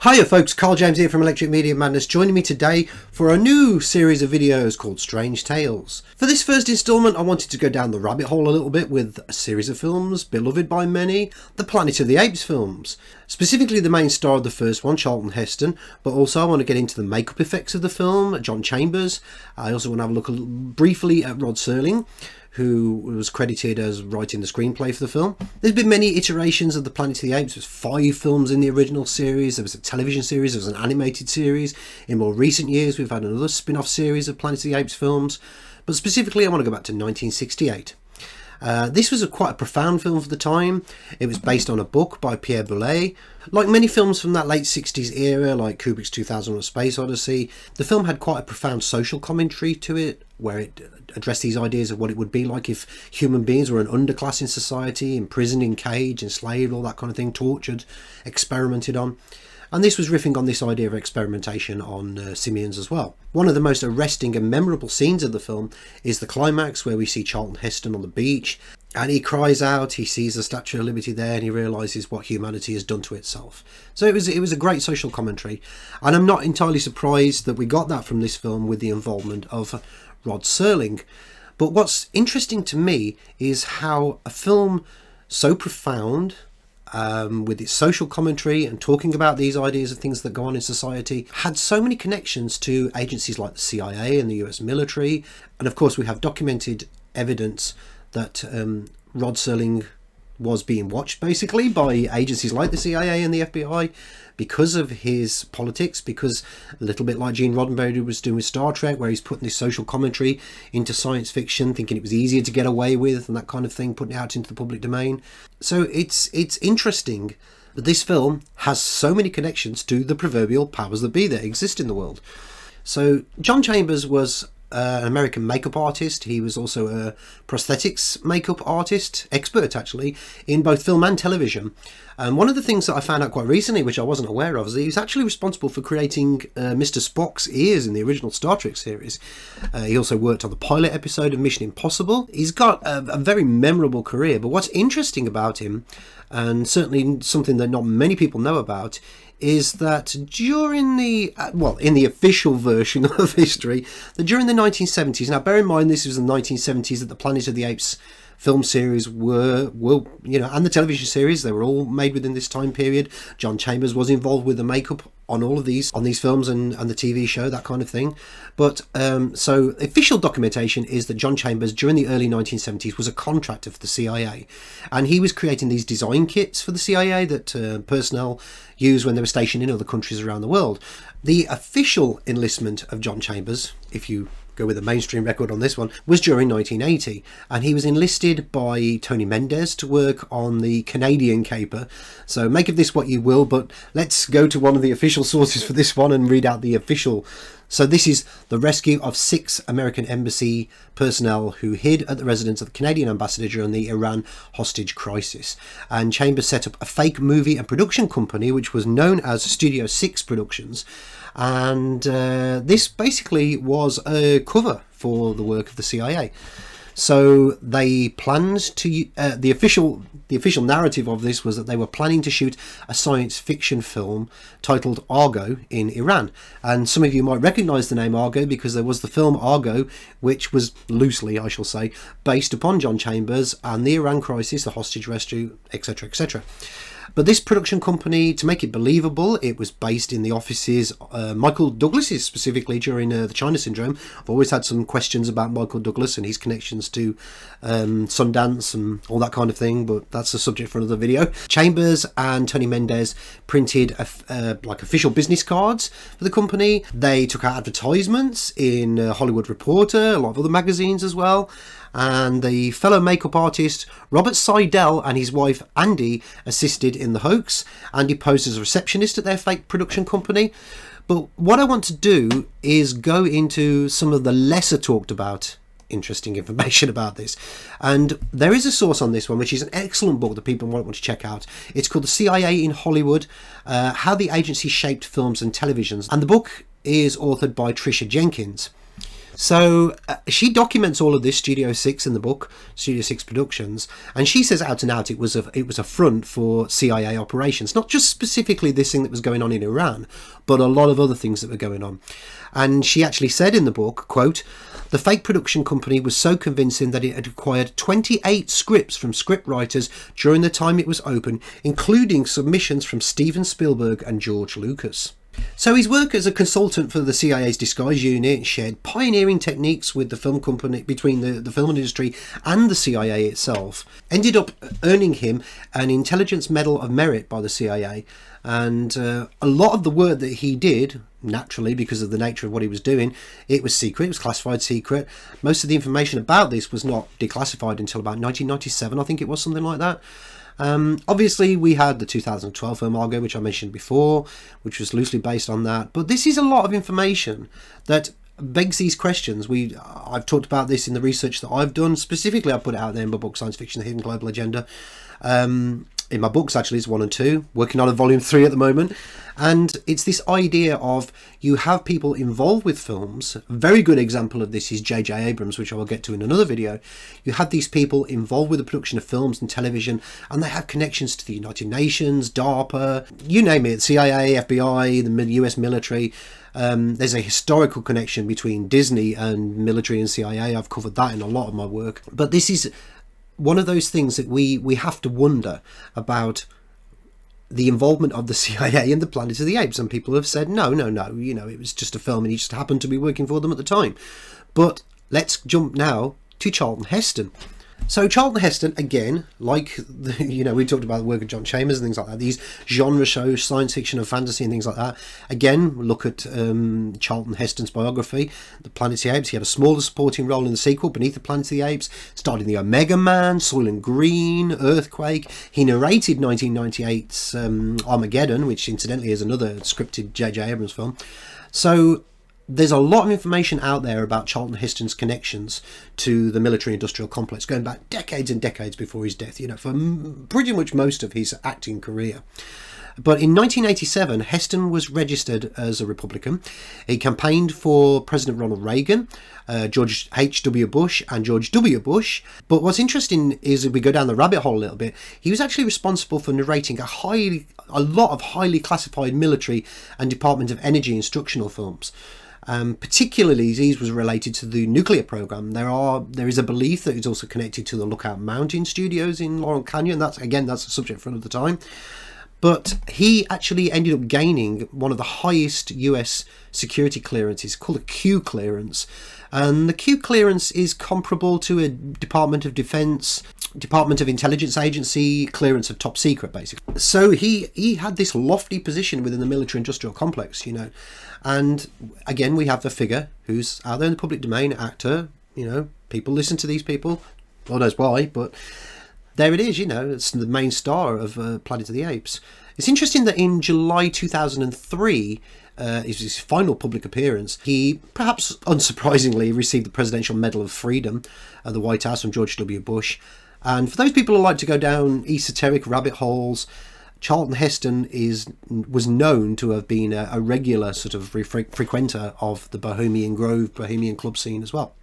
Hiya folks, Carl James here from Electric Media Madness, joining me today for a new series of videos called Strange Tales. For this first instalment I wanted to go down the rabbit hole a little bit with a series of films beloved by many, the Planet of the Apes films. Specifically the main star of the first one, Charlton Heston, but also I want to get into the makeup effects of the film, John Chambers. I also want to have a look briefly at Rod Serling, who was credited as writing the screenplay for the film. There's been many iterations of the Planet of the Apes. There's 5 films in the original series, there was a television series, there was an animated series. In more recent years we've had another spin-off series of Planet of the Apes films, but specifically I want to go back to 1968. This was quite a profound film for the time. It was based on a book by Pierre Boulez. Like many films from that late 60s era, like Kubrick's 2001: A Space Odyssey, the film had quite a profound social commentary to it, where it addressed these ideas of what it would be like if human beings were an underclass in society, imprisoned in cage, enslaved, all that kind of thing, tortured, experimented on. And this was riffing on this idea of experimentation on simians as well. One of the most arresting and memorable scenes of the film is the climax, where we see Charlton Heston on the beach and he cries out, he sees the Statue of Liberty there and he realises what humanity has done to itself. So it was a great social commentary, and I'm not entirely surprised that we got that from this film with the involvement of Rod Serling. But what's interesting to me is how a film so profound, with its social commentary and talking about these ideas of things that go on in society, had so many connections to agencies like the CIA and the US military. And of course we have documented evidence that Rod Serling was being watched basically by agencies like the CIA and the FBI because of his politics, because a little bit like Gene Roddenberry was doing with Star Trek, where he's putting this social commentary into science fiction, thinking it was easier to get away with and that kind of thing, putting it out into the public domain. So it's interesting that this film has so many connections to the proverbial powers that be that exist in the world. So John Chambers was an American makeup artist. He was also a prosthetics makeup artist, expert actually, in both film and television. And one of the things that I found out quite recently, which I wasn't aware of, is he was actually responsible for creating Mr. Spock's ears in the original Star Trek series. He also worked on the pilot episode of Mission Impossible. He's got a very memorable career, but what's interesting about him, and certainly something that not many people know about, is that during the, in the official version of history, that during the 1970s, now bear in mind this was the 1970s that the Planet of the Apes film series were and the television series, they were all made within this time period. John Chambers was involved with the makeup on all of these, on these films and the TV show, that kind of thing. But so official documentation is that John Chambers during the early 1970s was a contractor for the CIA, and he was creating these design kits for the CIA that personnel use when they were stationed in other countries around the world. The official enlistment of John Chambers, if you go with a mainstream record on this one, was during 1980, and he was enlisted by Tony Mendez to work on the Canadian caper. So make of this what you will, but let's go to one of the official sources for this one and read out the official. So this is the rescue of 6 American embassy personnel who hid at the residence of the Canadian ambassador during the Iran hostage crisis. And Chambers set up a fake movie and production company which was known as Studio 6 Productions, and this basically was a cover for the work of the CIA. So they planned to the official narrative of this was that they were planning to shoot a science fiction film titled Argo in Iran. And some of you might recognize the name Argo because there was the film Argo, which was loosely, I shall say, based upon John Chambers and the Iran crisis, the hostage rescue, etc., etc. But this production company, to make it believable, it was based in the offices, Michael Douglas's specifically, during the China Syndrome. I've always had some questions about Michael Douglas and his connections to Sundance and all that kind of thing, but that's a subject for another video. Chambers and Tony Mendez printed like official business cards for the company. They took out advertisements in Hollywood Reporter, a lot of other magazines as well. And the fellow makeup artist Robert Seidel and his wife Andy assisted in the hoax. Andy posed as a receptionist at their fake production company. But what I want to do is go into some of the lesser talked about interesting information about this. And there is a source on this one which is an excellent book that people might want to check out. It's called The CIA in Hollywood, How the Agency Shaped Films and Televisions, and the book is authored by Tricia Jenkins. So she documents all of this, Studio 6 in the book, Studio 6 Productions, and she says out and out it was a front for CIA operations, not just specifically this thing that was going on in Iran, but a lot of other things that were going on. And she actually said in the book, quote, "The fake production company was so convincing that it had acquired 28 scripts from scriptwriters during the time it was open, including submissions from Steven Spielberg and George Lucas." So his work as a consultant for the CIA's disguise unit shared pioneering techniques with the film company, between the film industry and the CIA itself, ended up earning him an Intelligence Medal of Merit by the CIA. And a lot of the work that he did, naturally because of the nature of what he was doing, it was secret, it was classified secret. Most of the information about this was not declassified until about 1997, I think it was, something like that. Obviously we had the 2012 film Argo, which I mentioned before, which was loosely based on that, but this is a lot of information that begs these questions. I've talked about this in the research that I've done. Specifically, I put it out there in my book Science Fiction: The Hidden Global Agenda. In my books, actually, it's 1 and 2, working on a volume 3 at the moment. And it's this idea of you have people involved with films. A very good example of this is J.J. Abrams, which I will get to in another video. You have these people involved with the production of films and television, and they have connections to the United Nations, DARPA, you name it, CIA, FBI, the US military. There's a historical connection between Disney and military and CIA. I've covered that in a lot of my work. But this is one of those things that we have to wonder about, the involvement of the CIA in the Planet of the Apes. And people have said, no, you know, it was just a film and he just happened to be working for them at the time. But let's jump now to Charlton Heston. So Charlton Heston, again, like, we talked about the work of John Chambers and things like that, these genre shows, science fiction and fantasy and things like that. Again, look at Charlton Heston's biography, The Planet of the Apes. He had a smaller supporting role in the sequel, Beneath the Planet of the Apes, starred in The Omega Man, Soylent Green, Earthquake. He narrated 1998's Armageddon, which incidentally is another scripted J.J. Abrams film. So there's a lot of information out there about Charlton Heston's connections to the military-industrial complex, going back decades and decades before his death, for pretty much most of his acting career. But in 1987, Heston was registered as a Republican. He campaigned for President Ronald Reagan, George H.W. Bush and George W. Bush. But what's interesting is, if we go down the rabbit hole a little bit, he was actually responsible for narrating a lot of highly classified military and Department of Energy instructional films. Particularly, these was related to the nuclear program. There is a belief that it's also connected to the Lookout Mountain studios in Laurel Canyon. That's a subject for another time. But he actually ended up gaining one of the highest US security clearances, called a Q clearance. And the Q clearance is comparable to a Department of Defense, Department of Intelligence Agency clearance of top secret, basically. So he had this lofty position within the military-industrial complex, And again, we have the figure who's out there in the public domain, actor, people listen to these people, God knows why, but there it is, it's the main star of Planet of the Apes. It's interesting that in July 2003, is his final public appearance, he, perhaps unsurprisingly, received the Presidential Medal of Freedom at the White House from George W. Bush. And for those people who like to go down esoteric rabbit holes, Charlton Heston was known to have been a regular sort of frequenter of the Bohemian Grove, Bohemian club scene as well.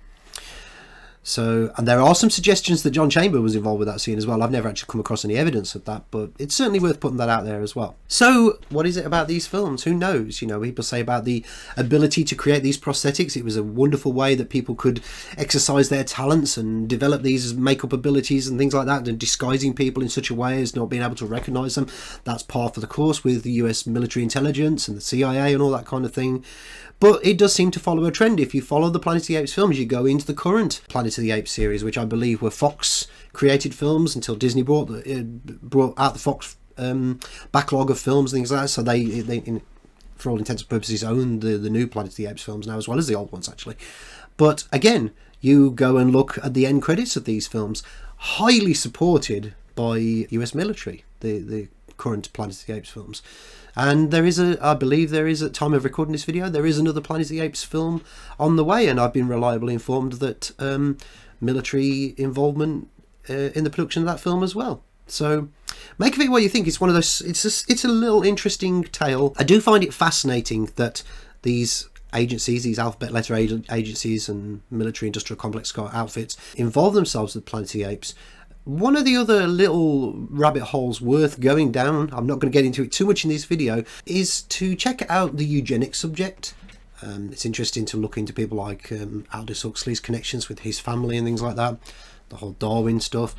So, and there are some suggestions that John Chambers was involved with that scene as well. I've never actually come across any evidence of that, but it's certainly worth putting that out there as well. So, what is it about these films? Who knows? People say about the ability to create these prosthetics. It was a wonderful way that people could exercise their talents and develop these makeup abilities and things like that, and disguising people in such a way as not being able to recognise them. That's par for the course with the US military intelligence and the CIA and all that kind of thing. But it does seem to follow a trend. If you follow the Planet of the Apes films, you go into the current Planet of the Apes series, which I believe were Fox created films until Disney brought out the Fox backlog of films and things like that. So they for all intents and purposes, own the new Planet of the Apes films now, as well as the old ones, actually. But again, you go and look at the end credits of these films, highly supported by US military, the current Planet of the Apes films. And I believe there is, at time of recording this video, there is another Planet of the Apes film on the way, and I've been reliably informed that military involvement in the production of that film as well. So make of it what you think. It's one of those. It's a little interesting tale. I do find it fascinating that these agencies, these alphabet letter agencies and military industrial complex outfits, involve themselves with Planet of the Apes. One of the other little rabbit holes worth going down, I'm not going to get into it too much in this video, is to check out the eugenics subject. It's interesting to look into people like Aldous Huxley's connections with his family and things like that, the whole Darwin stuff,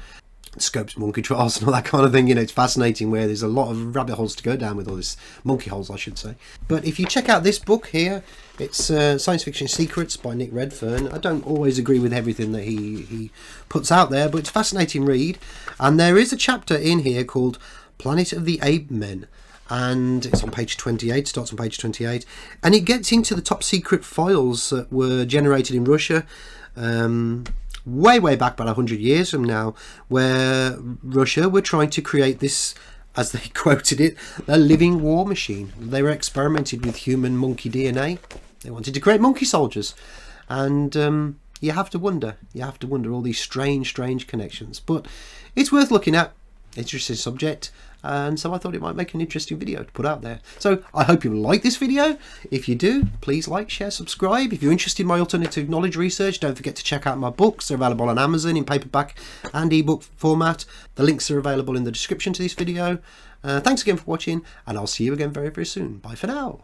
Scopes monkey trials and all that kind of thing. You know, it's fascinating where there's a lot of rabbit holes to go down with all this, monkey holes I should say. But if you check out this book here, it's Science Fiction Secrets by Nick Redfern. I don't always agree with everything that he puts out there, but it's a fascinating read. And there is a chapter in here called Planet of the Ape Men, and it's on page 28, starts on page 28, and it gets into the top secret files that were generated in Russia way back, about 100 years from now, where Russia were trying to create this, as they quoted it, a living war machine. They were experimented with human monkey DNA. They wanted to create monkey soldiers, and you have to wonder all these strange connections. But it's worth looking at. Interesting subject, and so I thought it might make an interesting video to put out there. So I hope you like this video. If you do, please like, share, subscribe. If you're interested in my alternative knowledge research, don't forget to check out my books. They're available on Amazon in paperback and ebook format. The links are available in the description to this video. Thanks again for watching, and I'll see you again very soon. Bye for now.